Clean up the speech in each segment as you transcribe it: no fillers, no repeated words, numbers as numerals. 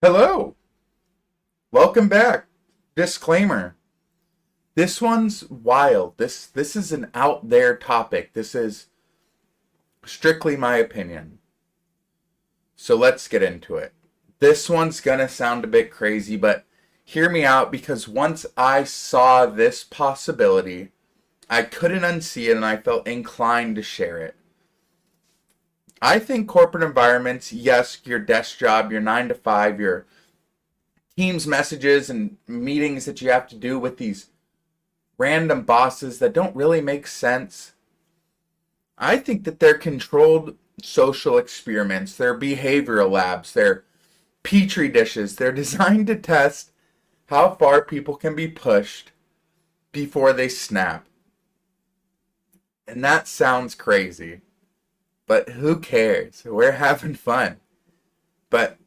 Hello, welcome back. Disclaimer. This one's wild. This is an out there topic. This is strictly my opinion. So let's get into it. This one's going to sound a bit crazy, but hear me out because once I saw this possibility, I couldn't unsee it and I felt inclined to share it. I think corporate environments, yes, your desk job, your 9 to 5, your Teams messages and meetings that you have to do with these random bosses that don't really make sense. I think that they're controlled social experiments, they're behavioral labs, they're petri dishes. They're designed to test how far people can be pushed before they snap. And that sounds crazy, but who cares? We're having fun. But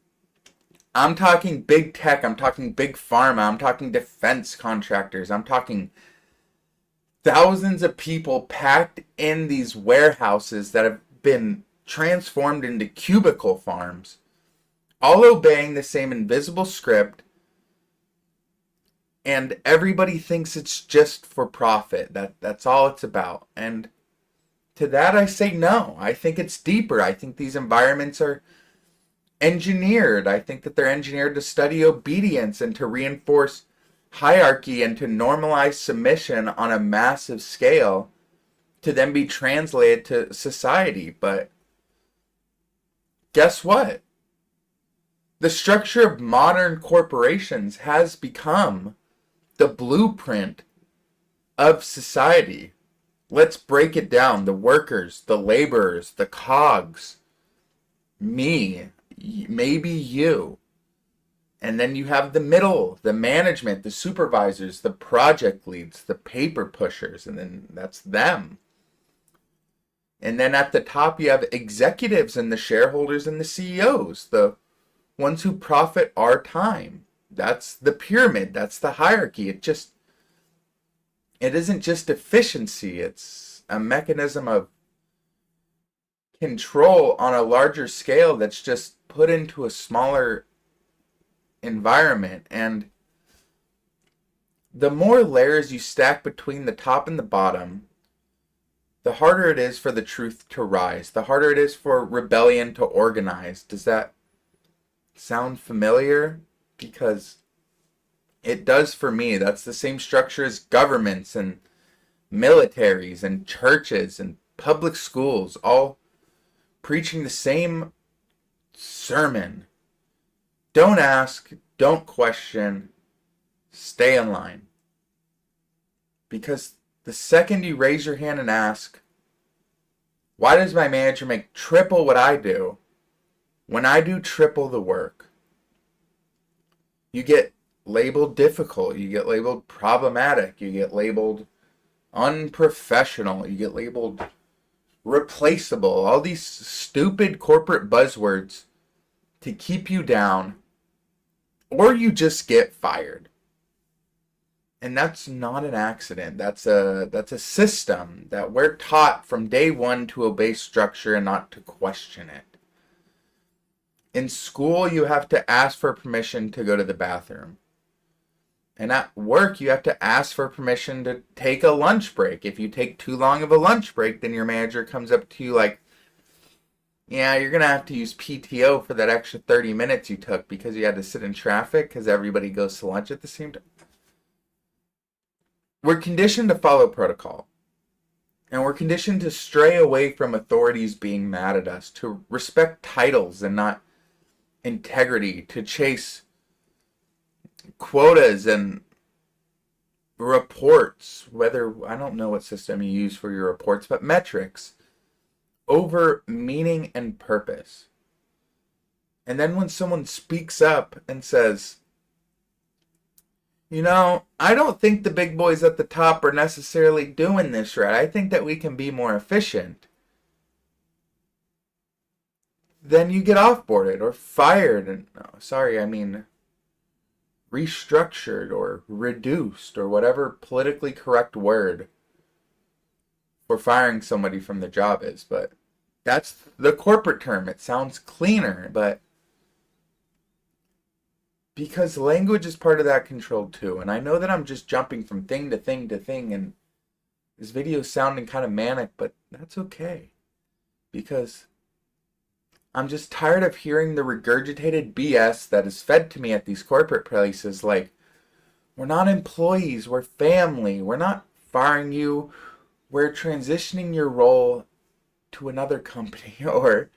I'm talking big tech, I'm talking big pharma, I'm talking defense contractors, I'm talking thousands of people packed in these warehouses that have been transformed into cubicle farms, all obeying the same invisible script, and everybody thinks it's just for profit. That's all it's about. And to that I say no. I think it's deeper. I think these environments are engineered. I think that they're engineered to study obedience and to reinforce hierarchy and to normalize submission on a massive scale to then be translated to society. But guess what? The structure of modern corporations has become the blueprint of society. Let's break it down. The workers, the laborers, the cogs, me, maybe you. And then you have the middle, the management, the supervisors, the project leads, the paper pushers, and then that's them. And then at the top, you have executives and the shareholders and the CEOs, the ones who profit our time. That's the pyramid, that's the hierarchy. It isn't just efficiency, it's a mechanism of control on a larger scale that's just put into a smaller environment. And the more layers you stack between the top and the bottom, the harder it is for the truth to rise, the harder it is for rebellion to organize. Does that sound familiar? Because it does for me. That's the same structure as governments and militaries and churches and public schools, all preaching the same sermon. Don't ask, don't question, stay in line. Because the second you raise your hand and ask, why does my manager make triple what I do when I do triple the work? You get labeled difficult, you get labeled problematic, you get labeled unprofessional, you get labeled replaceable, all these stupid corporate buzzwords to keep you down, or you just get fired. And that's not an accident. That's a system that we're taught from day one to obey structure and not to question it. In school, you have to ask for permission to go to the bathroom. And at work, you have to ask for permission to take a lunch break. If you take too long of a lunch break, then your manager comes up to you like, yeah, you're going to have to use PTO for that extra 30 minutes you took because you had to sit in traffic because everybody goes to lunch at the same time. We're conditioned to follow protocol. And we're conditioned to stray away from authorities being mad at us, to respect titles and not integrity, to chase quotas and reports, whether, I don't know what system you use for your reports, but metrics, over meaning and purpose. And then when someone speaks up and says, I don't think the big boys at the top are necessarily doing this right. I think that we can be more efficient. Then you get offboarded or fired. And no, sorry, I mean restructured or reduced or whatever politically correct word for firing somebody from the job is. But that's the corporate term. It sounds cleaner, but Because language is part of that control too. And I know that I'm just jumping from thing to thing to thing, and this video is sounding kind of manic, but that's okay. Because I'm just tired of hearing the regurgitated BS that is fed to me at these corporate places like, we're not employees, we're family, we're not firing you, we're transitioning your role to another company, or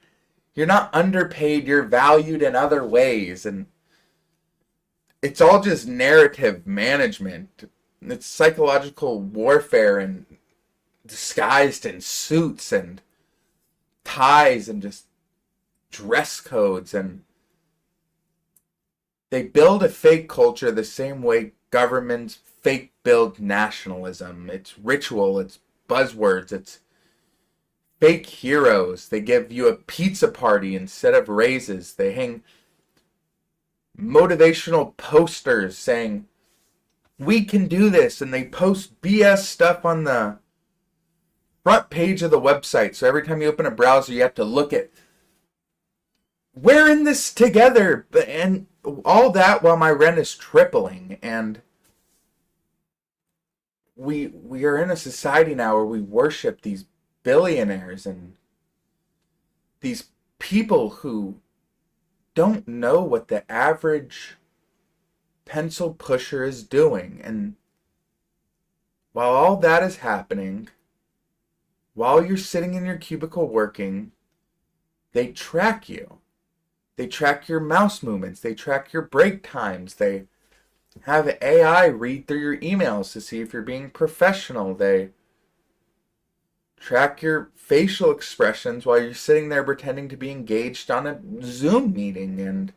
you're not underpaid, you're valued in other ways. And it's all just narrative management. It's psychological warfare and disguised in suits and ties and just dress codes. And they build a fake culture the same way governments fake build nationalism. It's ritual, it's buzzwords, it's fake heroes. They give you a pizza party instead of raises. They hang motivational posters saying, we can do this. And they post BS stuff on the front page of the website. So every time you open a browser, you have to look at, we're in this together. And all that while my rent is tripling. And we are in a society now where we worship these billionaires and these people who don't know what the average pencil pusher is doing. And while all that is happening, while you're sitting in your cubicle working, they track you. They track your mouse movements. They track your break times. They have AI read through your emails to see if you're being professional. They track your facial expressions while you're sitting there pretending to be engaged on a Zoom meeting. And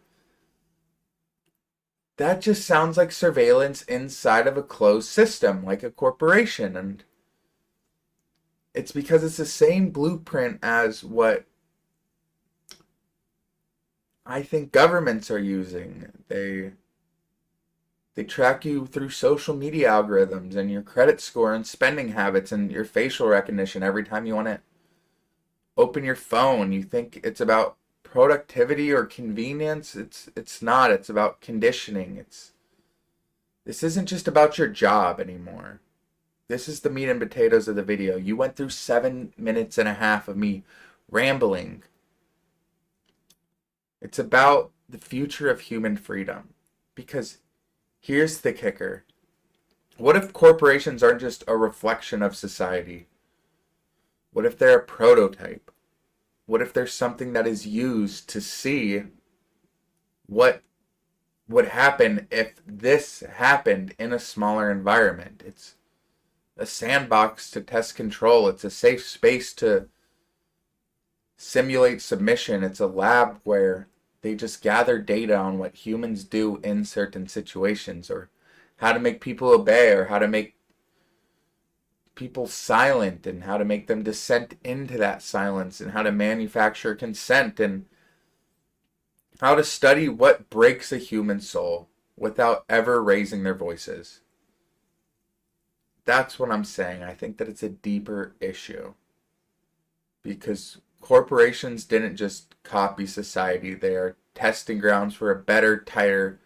that just sounds like surveillance inside of a closed system, like a corporation. And it's because it's the same blueprint as what I think governments are using. They track you through social media algorithms and your credit score and spending habits and your facial recognition every time you want to open your phone. You think it's about productivity or convenience. It's not. It's about conditioning. This isn't just about your job anymore. This is the meat and potatoes of the video. You went through 7 minutes and a half of me rambling. It's about the future of human freedom. Because here's the kicker. What if corporations aren't just a reflection of society? What if they're a prototype? What if there's something that is used to see what would happen if this happened in a smaller environment? It's a sandbox to test control. It's a safe space to simulate submission. It's a lab where they just gather data on what humans do in certain situations, or how to make people obey, or how to make people silent, and how to make them dissent into that silence, and how to manufacture consent, and how to study what breaks a human soul without ever raising their voices. That's what I'm saying. I think that it's a deeper issue. Because corporations didn't just copy society. They are testing grounds for a better, tighter,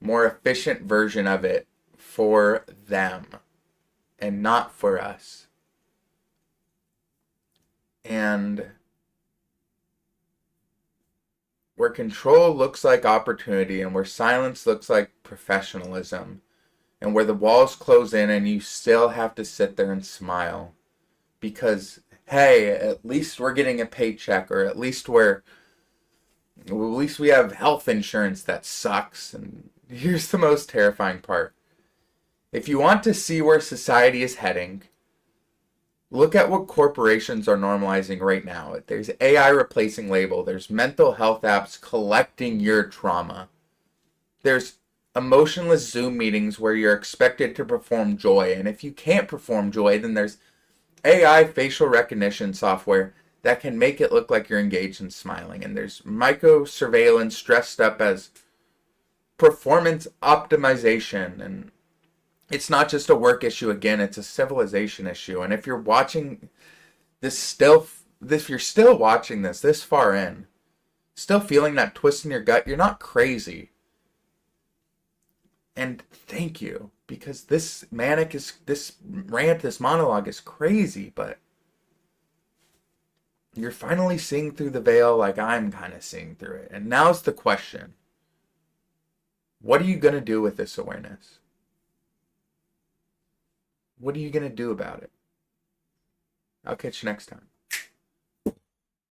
more efficient version of it for them and not for us. And where control looks like opportunity and where silence looks like professionalism, and where the walls close in and you still have to sit there and smile because, hey, at least we're getting a paycheck, or at least we have health insurance that sucks. And here's the most terrifying part. If you want to see where society is heading, look at what corporations are normalizing right now. There's AI replacing label. There's mental health apps collecting your trauma. There's emotionless Zoom meetings where you're expected to perform joy. And if you can't perform joy, then there's AI facial recognition software that can make it look like you're engaged and smiling. And there's micro surveillance dressed up as performance optimization. And it's not just a work issue again, it's a civilization issue. And if you're watching this if you're still watching this far in, still feeling that twist in your gut, you're not crazy. And thank you, because this rant, this monologue is crazy, but you're finally seeing through the veil like I'm kind of seeing through it. And now's the question. What are you going to do with this awareness? What are you going to do about it? I'll catch you next time.